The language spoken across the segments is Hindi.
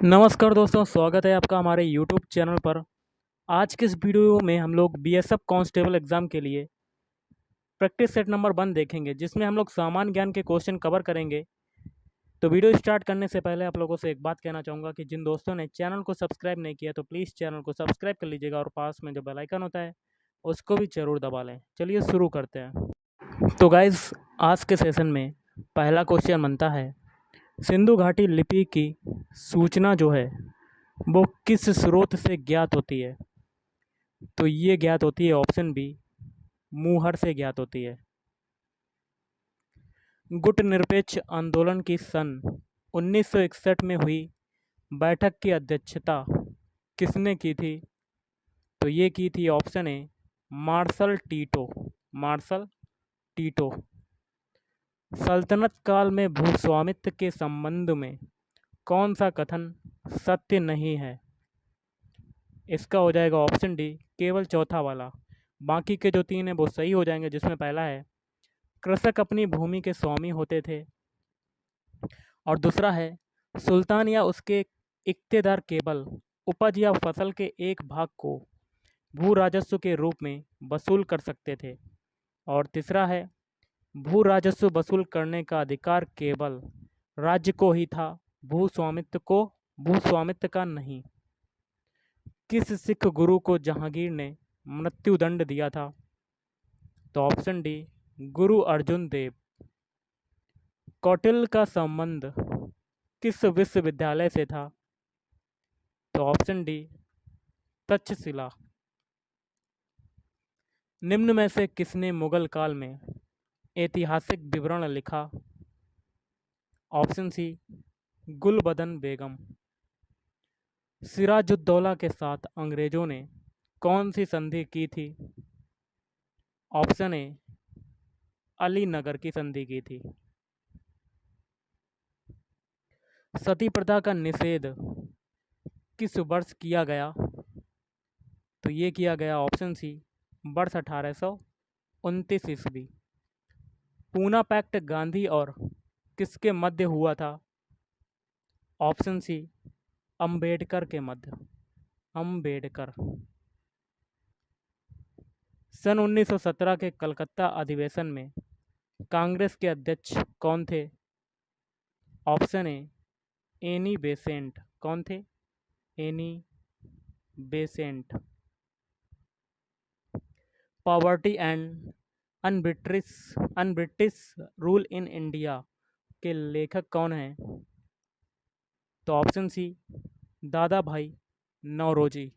नमस्कार दोस्तों, स्वागत है आपका हमारे YouTube चैनल पर। आज के इस वीडियो में हम लोग बीएसएफ कांस्टेबल एग्ज़ाम के लिए प्रैक्टिस सेट नंबर 1 देखेंगे, जिसमें हम लोग सामान्य ज्ञान के क्वेश्चन कवर करेंगे। तो वीडियो स्टार्ट करने से पहले आप लोगों से एक बात कहना चाहूँगा कि जिन दोस्तों ने चैनल को सब्सक्राइब नहीं किया तो प्लीज़ चैनल को सब्सक्राइब कर लीजिएगा और पास में जो बेल आइकन होता है उसको भी ज़रूर दबा लें। चलिए शुरू करते हैं। तो गाइज़, आज के सेशन में पहला क्वेश्चन बनता है, सिंधु घाटी लिपि की सूचना जो है वो किस स्रोत से ज्ञात होती है? तो ये ज्ञात होती है ऑप्शन बी, मूहर से ज्ञात होती है। गुट निरपेक्ष आंदोलन की सन 1961 में हुई बैठक की अध्यक्षता किसने की थी? तो ये की थी option A, Marshal Tito. Marshal Tito. सल्तनत काल में भूस्वामित्व के संबंध में कौन सा कथन सत्य नहीं है? इसका हो जाएगा ऑप्शन डी, केवल चौथा वाला। बाकी के जो 3 हैं वो सही हो जाएंगे, जिसमें पहला है कृषक अपनी भूमि के स्वामी होते थे, और दूसरा है सुल्तान या उसके इक्तेदार केवल उपज या फसल के एक भाग को भू राजस्व के रूप में वसूल कर सकते थे, और तीसरा है भू राजस्व वसूल करने का अधिकार केवल राज्य को ही था, भूस्वामित्व का नहीं। किस सिख गुरु को जहांगीर ने मृत्युदंड दिया था? तो ऑप्शन डी, गुरु अर्जुन देव। कौटिल्य का संबंध किस विश्वविद्यालय से था? तो ऑप्शन डी, तक्षशिला। निम्न में से किसने मुगल काल में ऐतिहासिक विवरण लिखा? ऑप्शन सी, गुलबदन बेगम। सिराजुद्दौला के साथ अंग्रेजों ने कौन सी संधि की थी? ऑप्शन ए, अलीनगर की संधि की थी। सती प्रथा का निषेध किस वर्ष किया गया? तो ये किया गया ऑप्शन सी, वर्ष 1829 ईस्वी। पूना पैक्ट गांधी और किसके मध्य हुआ था? ऑप्शन सी, अंबेडकर के मध्य। अंबेडकर। सन 1917 के कलकत्ता अधिवेशन में कांग्रेस के अध्यक्ष कौन थे? Option A, Annie Besant. कौन थे? Annie Besant. Poverty and un-British rule in India के लेखक कौन हैं? तो ऑप्शन सी, दादा भाई नौरोजी।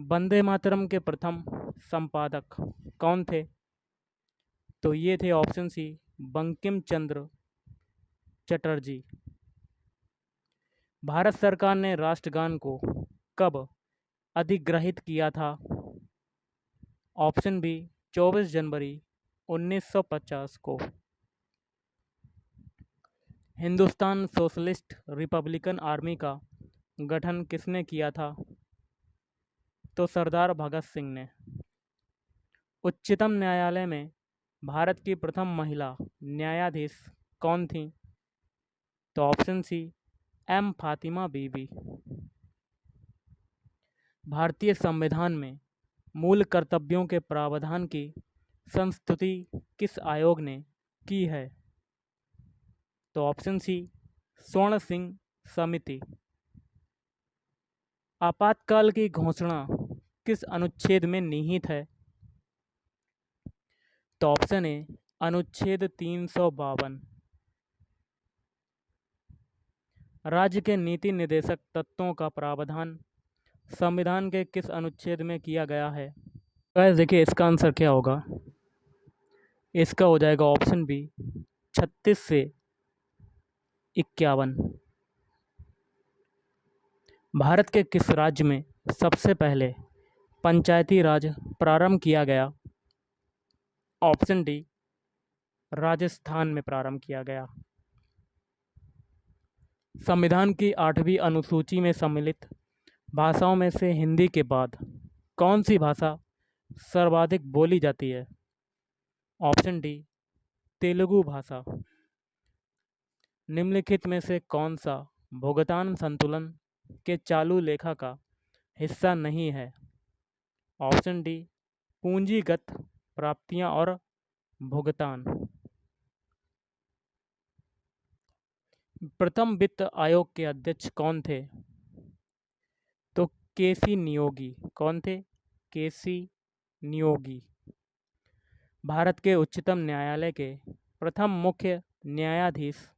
वंदे मातरम के प्रथम संपादक कौन थे? तो ये थे ऑप्शन सी, बंकिम चंद्र चटर्जी। भारत सरकार ने राष्ट्रगान को कब अधिग्रहित किया था? ऑप्शन बी, 24 जनवरी 1950 को। हिंदुस्तान सोशलिस्ट रिपब्लिकन आर्मी का गठन किसने किया था? तो सरदार भगत सिंह ने। उच्चतम न्यायालय में भारत की प्रथम महिला न्यायाधीश कौन थी? तो ऑप्शन सी, एम फातिमा बीबी। भारतीय संविधान में मूल कर्तव्यों के प्रावधान की संस्तुति किस आयोग ने की है? तो ऑप्शन सी, स्वर्ण सिंह समिति। आपातकाल की घोषणा किस अनुच्छेद में निहित है? तो ऑप्शन ए, अनुच्छेद 352। राज्य के नीति निर्देशक तत्वों का प्रावधान संविधान के किस अनुच्छेद में किया गया है? गाइस देखिए, इसका आंसर क्या होगा। इसका हो जाएगा ऑप्शन बी, 36 से 51। भारत के किस राज्य में सबसे पहले पंचायती राज प्रारंभ किया गया? ऑप्शन डी, राजस्थान में प्रारंभ किया गया। संविधान की 8वीं अनुसूची में सम्मिलित भाषाओं में से हिंदी के बाद कौन सी भाषा सर्वाधिक बोली जाती है? ऑप्शन डी, तेलुगु भाषा। निम्नलिखित में से कौन सा भुगतान संतुलन के चालू लेखा का हिस्सा नहीं है? ऑप्शन डी, पूंजीगत प्राप्तियां और भुगतान। प्रथम वित्त आयोग के अध्यक्ष कौन थे? तो केसी नियोगी। कौन थे? केसी नियोगी। भारत के उच्चतम न्यायालय के प्रथम मुख्य न्यायाधीश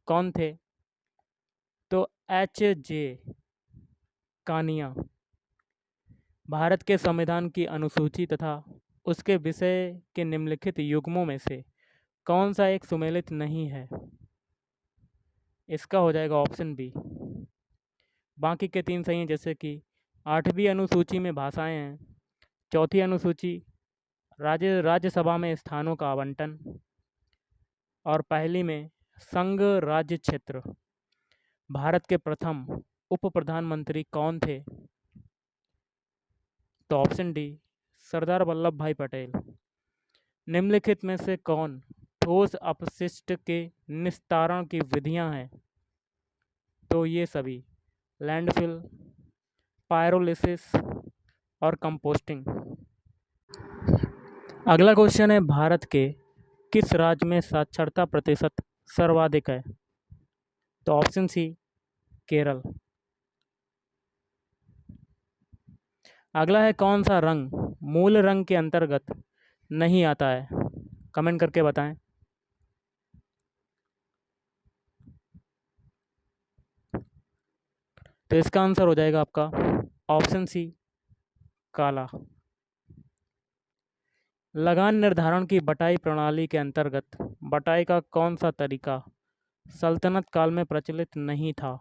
कौन थे? तो एच जे कानिया। भारत के संविधान की अनुसूची तथा उसके विषय के निम्नलिखित युग्मों में से कौन सा एक सुमेलित नहीं है? इसका हो जाएगा ऑप्शन बी। बाकी के 3 सही हैं, जैसे कि 8वीं अनुसूची में भाषाएं हैं, 4थी अनुसूची राज्यसभा में स्थानों का आवंटन, और पहली में संघ राज्य क्षेत्र। भारत के प्रथम उप प्रधानमंत्री कौन थे? तो ऑप्शन डी, सरदार वल्लभ भाई पटेल। निम्नलिखित में से कौन ठोस अपशिष्ट के निस्तारण की विधियां हैं? तो ये सभी लैंडफिल, पायरोलिसिस और कंपोस्टिंग। अगला क्वेश्चन है, भारत के किस राज्य में साक्षरता प्रतिशत सर्वाधिक है? तो ऑप्शन सी, केरल। अगला है, कौन सा रंग मूल रंग के अंतर्गत नहीं आता है? कमेंट करके बताएं। तो इसका आंसर हो जाएगा आपका ऑप्शन सी, काला। लगान निर्धारण की बटाई प्रणाली के अंतर्गत बटाई का कौन सा तरीका सल्तनत काल में प्रचलित नहीं था?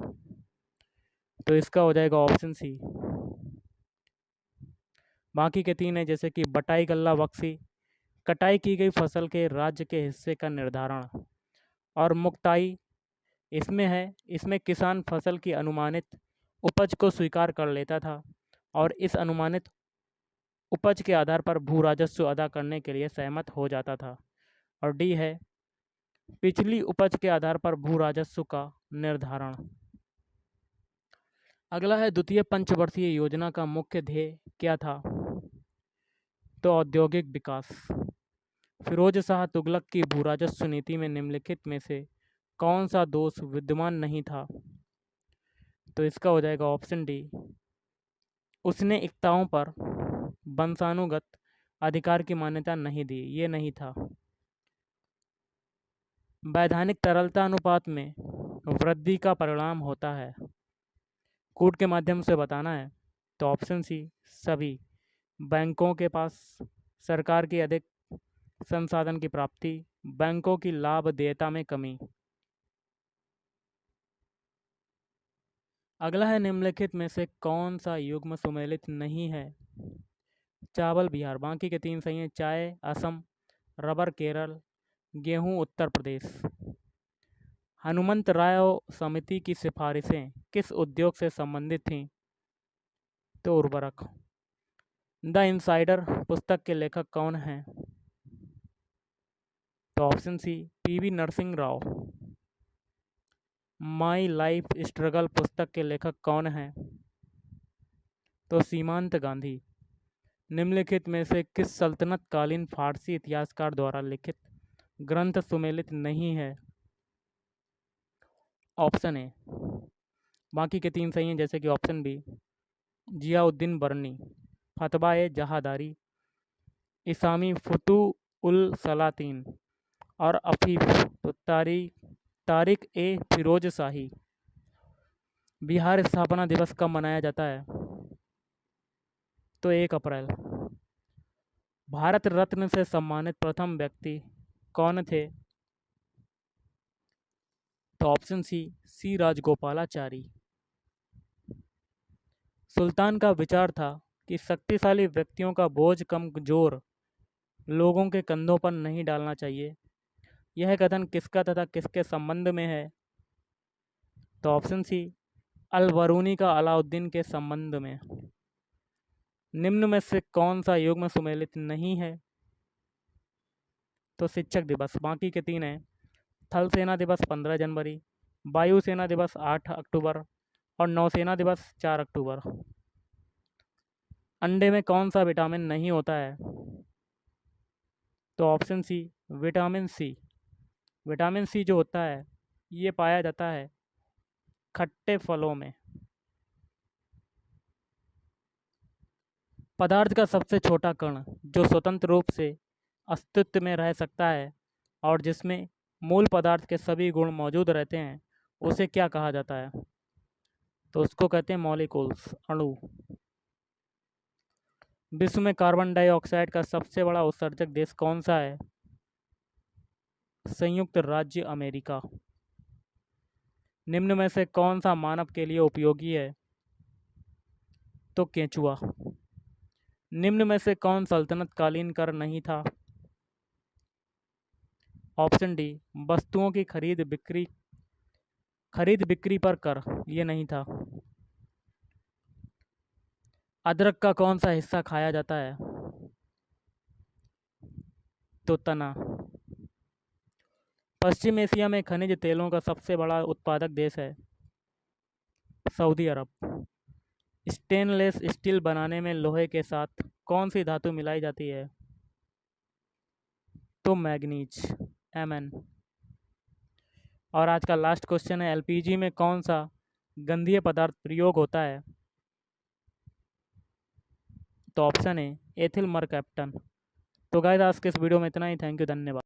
तो इसका हो जाएगा ऑप्शन सी। बाकी के 3 है, जैसे कि बटाई गल्ला बक्सी, कटाई की गई फसल के राज्य के हिस्से का निर्धारण, और मुक्ताई। इसमें किसान फसल की अनुमानित उपज को स्वीकार कर लेता था और इस अनुमानित उपज के आधार पर भू राजस्व अदा करने के लिए सहमत हो जाता था। और डी है, पिछली उपज के आधार पर भू राजस्व का निर्धारण। अगला है, द्वितीय पंचवर्षीय योजना का मुख्य ध्येय क्या था? तो औद्योगिक विकास। फिरोज शाह तुगलक की भू राजस्व नीति में निम्नलिखित में से कौन सा दोष विद्यमान नहीं था? तो इसका हो जाएगा ऑप्शन डी, उसने इक्ताओं पर वंशानुगत अधिकार की मान्यता नहीं दी, ये नहीं था। वैधानिक तरलता अनुपात में वृद्धि का परिणाम होता है, कूट के माध्यम से बताना है। तो ऑप्शन सी, सभी। बैंकों के पास सरकार की अधिक संसाधन की प्राप्ति, बैंकों की लाभ देयता में कमी। अगला है, निम्नलिखित में से कौन सा युग्म सुमेलित नहीं है? चावल बिहार। बाकी के 3 सही हैं, चाय असम, रबर केरल, गेहूं उत्तर प्रदेश। हनुमंत राव समिति की सिफारिशें किस उद्योग से संबंधित थीं? तो उर्वरक। द इनसाइडर पुस्तक के लेखक कौन हैं? तो option C, PV Narasimha Rao. My life struggle पुस्तक के लेखक कौन हैं? तो सीमांत गांधी। निम्नलिखित में से किस सल्तनत कालीन फारसी इतिहासकार द्वारा लिखित ग्रंथ सुमेलित नहीं है? Option A. बाकी के 3 सही हैं, जैसे कि ऑप्शन बी, जियाउद्दीन बर्नी, फतवा ए जहादारी, इसामी फुतू उल सलातीन, और अफीफ। तो तारिक ए फिरोज शाही। बिहार स्थापना दिवस कब मनाया जाता है? तो 1 अप्रैल। भारत रत्न से सम्मानित प्रथम व्यक्ति कौन थे? तो ऑप्शन सी राजगोपालाचारी। सुल्तान का विचार था कि शक्तिशाली व्यक्तियों का बोझ कमजोर लोगों के कंधों पर नहीं डालना चाहिए। यह कथन किसका तथा किसके संबंध में है? तो ऑप्शन सी, अल-बरूनी का अलाउद्दीन के संबंध में। निम्न में से कौन सा युग्म सुमेलित नहीं है? तो शिक्षक दिवस। बाकी के 3 हैं, थल सेना दिवस 15 जनवरी, वायुसेना दिवस 8 अक्टूबर और नौसेना दिवस 4 अक्टूबर। अंडे में कौन सा विटामिन नहीं होता है? तो option C, vitamin C. Vitamin C जो होता है ये पाया जाता है खट्टे फलों में। पदार्थ का सबसे छोटा कण जो स्वतंत्र रूप से अस्तित्व में रह सकता है और जिसमें मूल पदार्थ के सभी गुण मौजूद रहते हैं, उसे क्या कहा जाता है? तो उसको कहते हैं मॉलिक्यूल्स, अणु। विश्व में कार्बन डाइऑक्साइड का सबसे बड़ा उत्सर्जक देश कौन सा है? संयुक्त राज्य अमेरिका। निम्न में से कौन सा मानव के लिए उपयोगी है? तो केंचुआ। निम्न में से कौन सल्तनत कालीन कर नहीं था? ऑप्शन डी, वस्तुओं की खरीद बिक्री पर कर ये नहीं था। अदरक का कौन सा हिस्सा खाया जाता है? तो तना। पश्चिम एशिया में खनिज तेलों का सबसे बड़ा उत्पादक देश है सऊदी अरब। स्टेनलेस स्टील बनाने में लोहे के साथ कौन सी धातु मिलाई जाती है? तो मैग्नीज, Mn। और आज का लास्ट क्वेश्चन है, एलपीजी में कौन सा गंधीय पदार्थ प्रयोग होता है? तो ऑप्शन है एथिल मरकैप्टन। तो गाइस आज के इस वीडियो में इतना ही। थैंक यू, धन्यवाद।